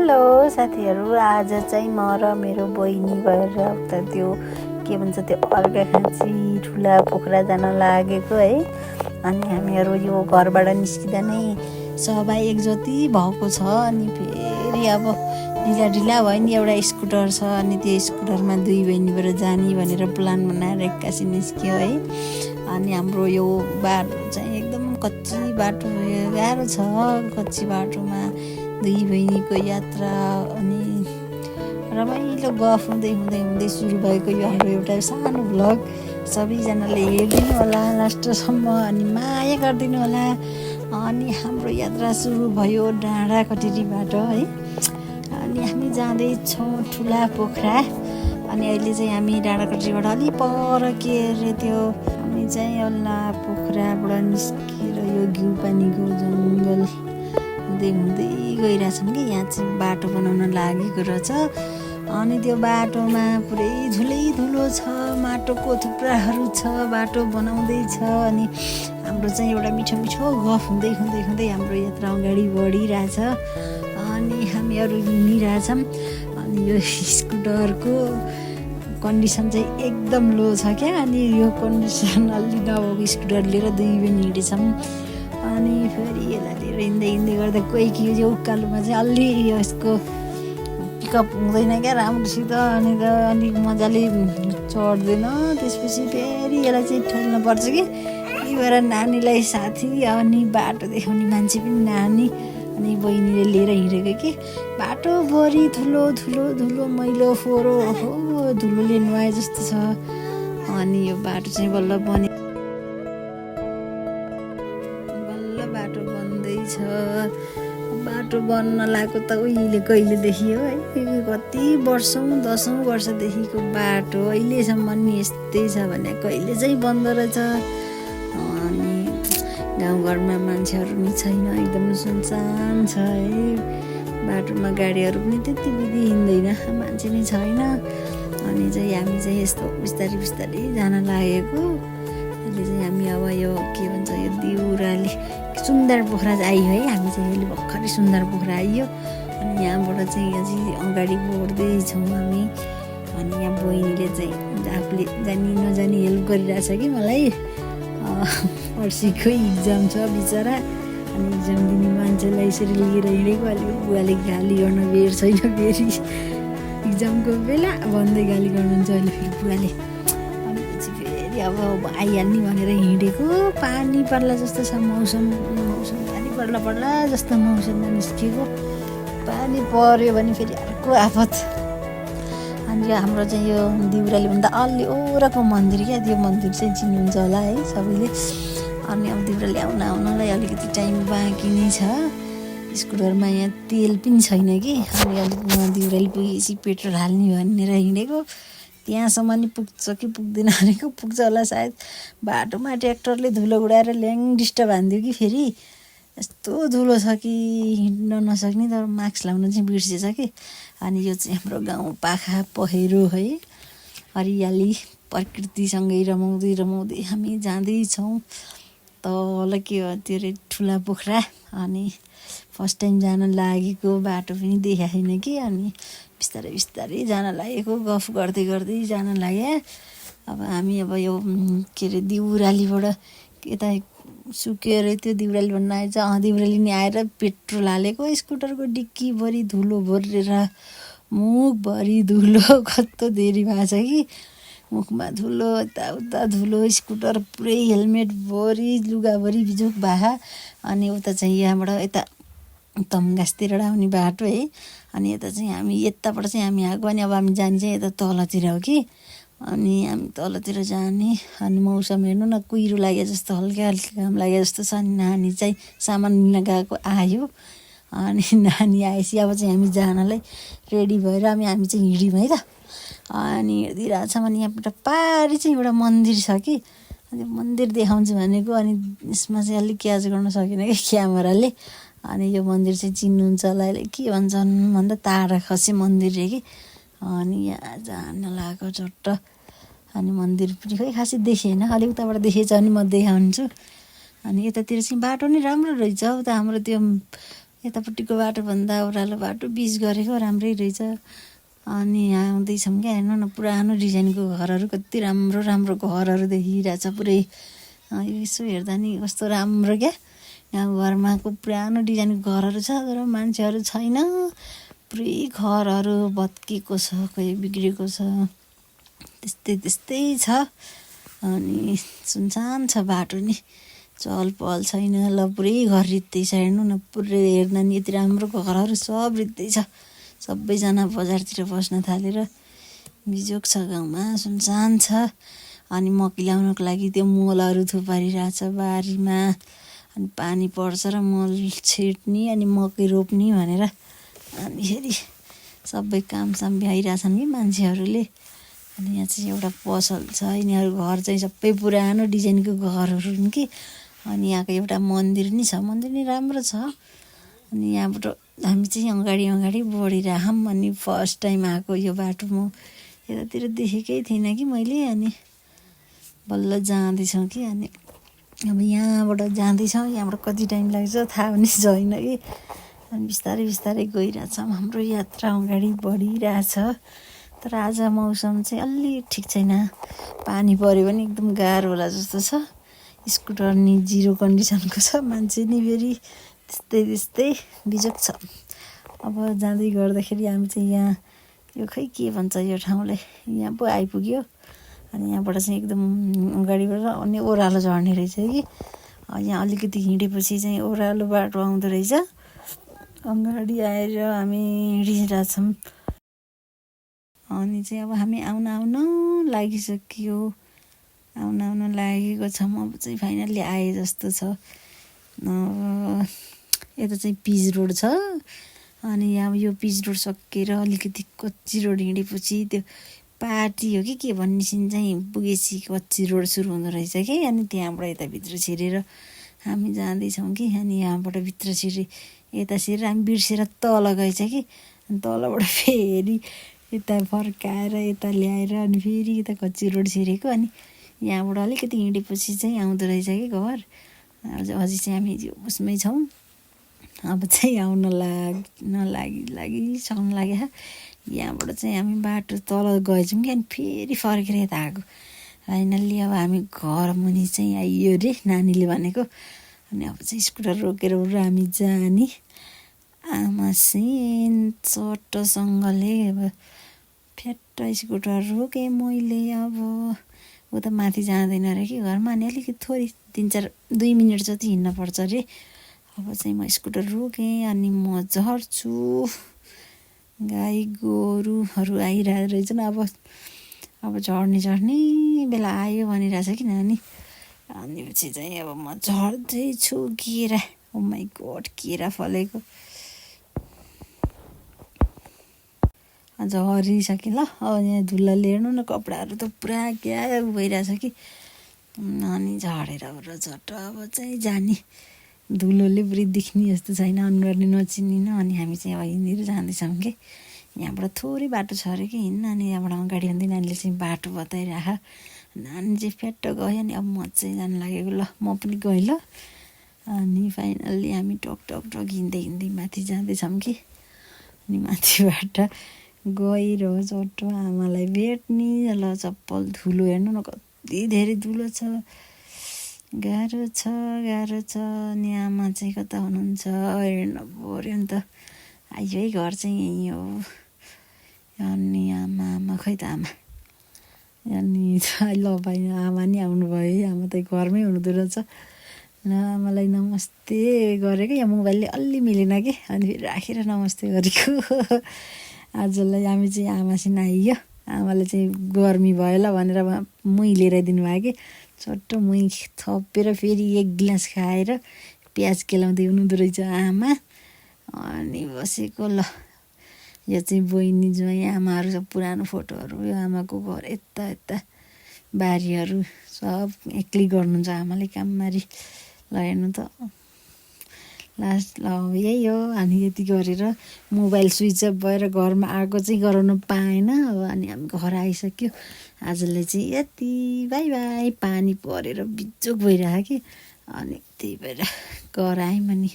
Hello साथीहरू, आज चाहिँ म र मेरो बहिनी गएर उता त्यो के भन्छ त्यो अर्घाखाँची ठुला पोखरा जान लागेको है। अनि हामीहरू यो घरबाट निस्किँदा नै सबै एकजति भएको छ। अनि फेरि अब ढिला ढिला भयो नि, एउटा स्कुटर छ अनि त्यो स्कुटरमा दुई बहिनीबाट जाने भनेर प्लान बनाएर एक्कासी निस्क्यो है। अनि हाम्रो यो बाटो चाहिँ एकदम कच्ची बाटो, गाह्रो छ कच्ची बाटोमा दुई बहिनीको यात्रा। अनि रमाइलो गफ हुँदै हुँदै हुँदै सुरु भएको यो हाम्रो एउटा सानो भ्लग सबैजनाले हेरिदिनु होला लास्टसम्म, अनि माया गरिदिनु होला। अनि हाम्रो यात्रा सुरु भयो डाँडा कटेरीबाट है। अनि हामी जाँदैछौँ ठुला पोखरा। अनि अहिले चाहिँ हामी डाँडा कटेरीबाट अलि पर के अरे त्यो हामी चाहिँ अल्ला पोखराबाट निस्केर यो घिउ पानीको जङ्गल हुँदै हुँदै गइरहेछौँ कि यहाँ चाहिँ बाटो बनाउन लागेको रहेछ। अनि त्यो बाटोमा पुरै धुलो छ, माटोको थुप्राहरू छ, बाटो बनाउँदैछ। अनि हाम्रो चाहिँ एउटा मिठो मिठो गफ हुँदै हुँदै हुँदै हाम्रो यात्रा अगाडि बढिरहेछ। अनि हामीहरू हिँडिरहेछौँ। अनि यो स्कुटरको कन्डिसन चाहिँ एकदम लो छ क्या। अनि यो कन्डिसन अलि नभएको स्कुटर लिएर दुई बहिनी हिँडेछौँ। अनि फेरि यसलाई लिएर हिँड्दै हिँड्दै गर्दा कोही कि यो उकालोमा चाहिँ अलि यसको पिकअप हुँदैन क्या राम्रोसित। अनि त अलिक मजाले चढ्दैन। त्यसपछि फेरि यसलाई चाहिँ ठेल्नुपर्छ कि त्यही भएर नानीलाई साथी अनि बाटो देखाउने मान्छे पनि नानी अनि बहिनीले लिएर हिँडेको कि बाटोभरि धुलो धुलो धुलो मैलो फोहोरो हो, धुलोले नुहाए जस्तो छ। अनि यो बाटो चाहिँ बल्ल बाटो बन्दैछ। बाटो बन्न लागेको त उहिले कहिलेदेखि हो है, कति वर्षौँ 10औँ वर्षदेखिको बाटो अहिलेसम्म नि यस्तै छ भने कहिले चाहिँ बन्दो रहेछ। अनि गाउँघरमा मान्छेहरू नि छैन, एकदम सुनसान छ है। बाटोमा गाडीहरू पनि त्यति विधि हिँड्दैन, मान्छे नै छैन। अनि चाहिँ हामी चाहिँ यस्तो बिस्तारै बिस्तारै जान लागेको। अहिले चाहिँ हामी अब यो के भन्छ यो दिउराली सुन्दर पोखरा आइयो है। हामी चाहिँ अहिले भर्खरै सुन्दर पोखरा आइयो। अनि यहाँबाट चाहिँ अगाडि बढ्दैछौँ हामी। अनि यहाँ बहिनीले चाहिँ आफूले जानी नजानी हेल्प गरिरहेछ कि मलाई। पर्सिको इक्जाम छ बिचरा। अनि इक्जाम दिने मान्छेलाई यसरी लिएर हिँडेको। अहिले बुवाले गाली गर्न बेर छैन, फेरि इक्जामको बेला भन्दै गाली गर्नुहुन्छ अहिले फेरि बुवाले। अनि पछि फेरि अब आइहाल्ने भनेर हिँडेको। पानी पर्ला जस्तो छ मौसम पानी पर्ला जस्तो मौसममा निस्किएको। पानी पर्यो भने फेरि अर्को आफत। अनि हाम्रो चाहिँ यो दिउराली भन्दा अलि ओरको मन्दिर क्या, त्यो मन्दिर चाहिँ चिन्नुहुन्छ होला है सबैले। अनि अब दिउराली आउनलाई अलिकति टाइम बाँकी नै छ। स्कुटरमा यहाँ तेल पनि छैन कि। अनि अलिक दिउराली पुगेपछि पेट्रोल हाल्ने भनेर हिँडेको। त्यहाँसम्म नि पुग्छ कि पुग्दैन भनेको, पुग्छ होला सायद। बाटोमा ट्र्याक्टरले धुलो उडाएर ल्याङ डिस्टर्ब हानिदियो कि फेरि यस्तो धुलो छ कि हिँड्न नसक्ने। तर मास्क लाउन चाहिँ बिर्सेछ कि। अनि यो चाहिँ हाम्रो गाउँ पाखा पहिरो है। हरियाली प्रकृतिसँगै रमाउँदै रमाउँदै हामी जाँदैछौँ तल के त्यो अरे ठुला पोखरा। अनि फर्स्ट टाइम जान लागेको, बाटो पनि देखाएन कि। अनि बिस्तारै बिस्तारै जान लागेको, गफ गर्दै गर्दै जान लाग्यो। अब हामी अब यो के अरे दिउरालीबाट यता सुक्यो अरे त्यो दिउराली भन्न आएछ। दिउराली नि आएर पेट्रोल हालेको, स्कुटरको डिक्कीभरि धुलो भरेर मुखभरि धुलो कस्तो देरी भएको छ कि। मुखमा धुलो, यताउता धुलो, स्कुटर पुरै हेलमेटभरि लुगाभरि बिजोक भए। अनि उता चाहिँ यहाँबाट यता तमगासतिर आउने बाटो है। अनि यता चाहिँ हामी यताबाट चाहिँ हामी आएको। अनि अब हामी जाने चाहिँ यता तलतिर हो कि। अनि हामी तलतिर जाने। अनि मौसम हेर्नु न, कुहिरो लागे जस्तो हल्का हल्का घाम लागे जस्तो छ। अनि नानी चाहिँ सामान लिन गएको आयो। अनि नानी आएपछि अब चाहिँ हामी जानलाई रेडी भएर हामी चाहिँ हिँड्यौँ है त। अनि हिँडिदिइरहेछौँ। अनि यहाँबाट पारि चाहिँ एउटा मन्दिर छ कि। अनि मन्दिर देखाउँछु भनेको। अनि यसमा चाहिँ अलिक क्याच गर्न सकेन कि क्यामेराले। अनि यो मन्दिर चाहिँ चिन्नुहुन्छ होला, के भन्छन् भन्दा ताराखसी मन्दिर रे कि। अनि यहाँ जान लागेको चट्ट। अनि मन्दिर पनि खोइ खासै देखेन, अलिक उताबाट देखेछ भने म देखाउँछु। अनि यतातिर चाहिँ बाटो नि राम्रो रहेछ। उता हाम्रो त्यो यतापट्टिको बाटोभन्दा ओह्रालो बाटो बिच गरेको राम्रै रहेछ। अनि यहाँ आउँदैछौँ क्या, हेर्नु न पुरानो डिजाइनको घरहरू, कति राम्रो राम्रो घरहरू देखिरहेछ पुरै। यसो हेर्दा नि कस्तो राम्रो क्या, यहाँ घरमा पुरानो डिजाइनको घरहरू छ तर मान्छेहरू छैन। पुरै घरहरू भत्किएको छ, कोही बिग्रेको छ, त्यस्तै त्यस्तै छ। अनि सुनसान छ बाटो नि, चहल पहल छैन। ल पुरै घर रित्दै छ, हेर्नु न पुरै हेर्दा नि यति राम्रो घरहरू सब रित्दै छ। सबैजना बजारतिर बस्न थालेर बिजोग छ, गाउँमा सुनसान छ। अनि मकै ल्याउनको लागि त्यो मलहरू थुपारिरहेछ बारीमा। अनि पानी पर्छ र मल छिट्ने अनि मकै रोप्ने भनेर अनिखेरि सबै कामसाम भइरहेछन् कि मान्छेहरूले। अनि यहाँ चाहिँ एउटा पसल छ, यिनीहरू घर चाहिँ सबै पुरानो डिजाइनको घरहरू हुन् कि। अनि यहाँको एउटा मन्दिर नि छ, मन्दिर नि राम्रो छ। अनि यहाँबाट हामी चाहिँ अगाडि अगाडि बढिरहेछौँ। अनि फर्स्ट टाइम आएको यो बाटो, म यतातिर देखेकै थिइनँ कि मैले। अनि बल्ल जाँदैछौँ कि। अनि अब यहाँबाट जाँदैछौँ, यहाँबाट कति टाइम लाग्छ थाहा पनि छैन कि। अनि बिस्तारै बिस्तारै गइरहेछौँ, हाम्रो यात्रा अगाडि बढिरहेछ। तर आज मौसम चाहिँ अलि ठिक छैन, पानी पऱ्यो भने एकदम गाह्रो होला जस्तो छ। स्कुटर नि 0 कन्डिसनको छ, मान्छे नि फेरि त्यस्तै त्यस्तै बिजोग छ। अब जाँदै गर्दाखेरि हामी चाहिँ यहाँ यो खै के भन्छ यो ठाउँलाई, यहाँ पो आइपुग्यो। अनि यहाँबाट चाहिँ एकदम अगाडिबाट अनि ओह्रालो झर्ने रहेछ कि। यहाँ अलिकति हिँडेपछि चाहिँ ओह्रालो बाटो आउँदो रहेछ। अगाडि आएर हामी हिँडिरहेछौँ। अनि चाहिँ अब हामी आउन लागिसक्यो, आउन लागेको छौँ। अब चाहिँ फाइनल्ली आए जस्तो छ। यता चाहिँ पिच रोड छ। अनि यहाँ यो पिच रोड सकेर अलिकति कच्ची रोड हिँडेपछि त्यो पार्टी हो कि के भन्ने चाहिँ पुगेपछि कच्ची रोड सुरु हुँदो रहेछ कि। अनि त्यहाँबाट यता भित्र छिरेर हामी जाँदैछौँ कि। अनि यहाँबाट भित्र यता छिरेर हामी बिर्सेर तल गएछ कि। अनि तलबाट फेरि यता फर्काएर यता ल्याएर अनि फेरि यता कच्ची रोड छिरेको। अनि यहाँबाट अलिकति हिँडेपछि चाहिँ आउँदो रहेछ कि घर। अझै चाहिँ हामी उसमै छौँ। अब चाहिँ आउन लागिसक्नु लाग्यो। यहाँबाट चाहिँ हामी बाटो तल गएछौँ कि। अनि फेरि फर्केर यता आएको। फाइनल्ली अब हामी घर मुनि चाहिँ आइयो रे नानीले भनेको। अनि अब चाहिँ स्कुटर रोकेर हामी जाने। आमा चाहिँ चट्टसँगले अब फ्याट्ट स्कुटर रोकेँ मैले। अब ऊ त माथि जाँदैन अरे कि घरमा। अनि अलिकति थोरै 2 मिनट जति हिँड्न पर्छ अरे। अब चाहिँ म स्कुटर रोकेँ अनि म झर्छु। गाई गोरुहरू आइरहेको रहेछन्। अब झर्ने बेला आयो भनिरहेछ कि नानी। अनि पछि चाहिँ अब म झर्दैछु। केरा, ओ माई गड, केरा फलेको झरिसकेँ ल। अब यहाँ धुलोले हेर्नु न, कपडाहरू त पुरा क्या भइरहेछ कि। अनि झरेर झट्ट अब चाहिँ जाने। धुलोले पुरै देख्ने जस्तो छैन, अनुहारले नचिनिन। अनि हामी चाहिँ अब हिँडेर जाँदैछौँ कि। यहाँबाट थोरै बाटो छ अरे कि हिँड्न। अनि यहाँबाट अगाडि हुँदै नानीले चाहिँ बाटो बताइराख। नानी चाहिँ फ्याट्ट गयो। अनि अब म चाहिँ जानु लागेको, ल म पनि गएँ ल। अनि फाइनल्ली हामी टक टक टक हिँड्दै माथि जाँदैछौँ कि। अनि माथिबाट गएर चट्ट आमालाई भेट्ने। ल चप्पल धुलो हेर्नु न, कति धेरै धुलो छ, गाह्रो छ। अनि आमा चाहिँ कता हुनुहुन्छ हेर्नु पऱ्यो नि त। आइयो है, घर चाहिँ यहीँ हो। अनि आमा खै त आमा। अनि ल भाइ आमा नि आउनुभयो है। आमा त घरमै हुनुहुँदो रहेछ। ल आमालाई नमस्ते गरेको। यहाँ मोबाइलले अलि मिलेन कि। अनि फेरि राखेर नमस्ते गरेको। आजलाई हामी चाहिँ आमासँग आइयो। आमाले चाहिँ गर्मी भयो ल भनेर मुही लिएर दिनुभयो कि। चट्ट मुही थपेर फेरि 1 गिलास खाएर प्याज केलाउँदै हुनुहुँदो रहेछ आमा। अनि बसेको। ल यो चाहिँ बहिनी ज्वाइँ आमाहरू सब पुरानो फोटोहरू। यो आमाको घर यता बारीहरू सब एक्लै गर्नुहुन्छ आमाले काममारी। ल हेर्नु त लास्ट। ल यही हो। अनि यति गरेर मोबाइल स्विच अफ भएर घरमा आएको चाहिँ गराउन पाएन। अब अनि हामी घर आइसक्यो। आजलाई चाहिँ यति, बाई बाई। पानी परेर बिजोग भइरहेको कि। अनि त्यही भएर घर आयौँ। अनि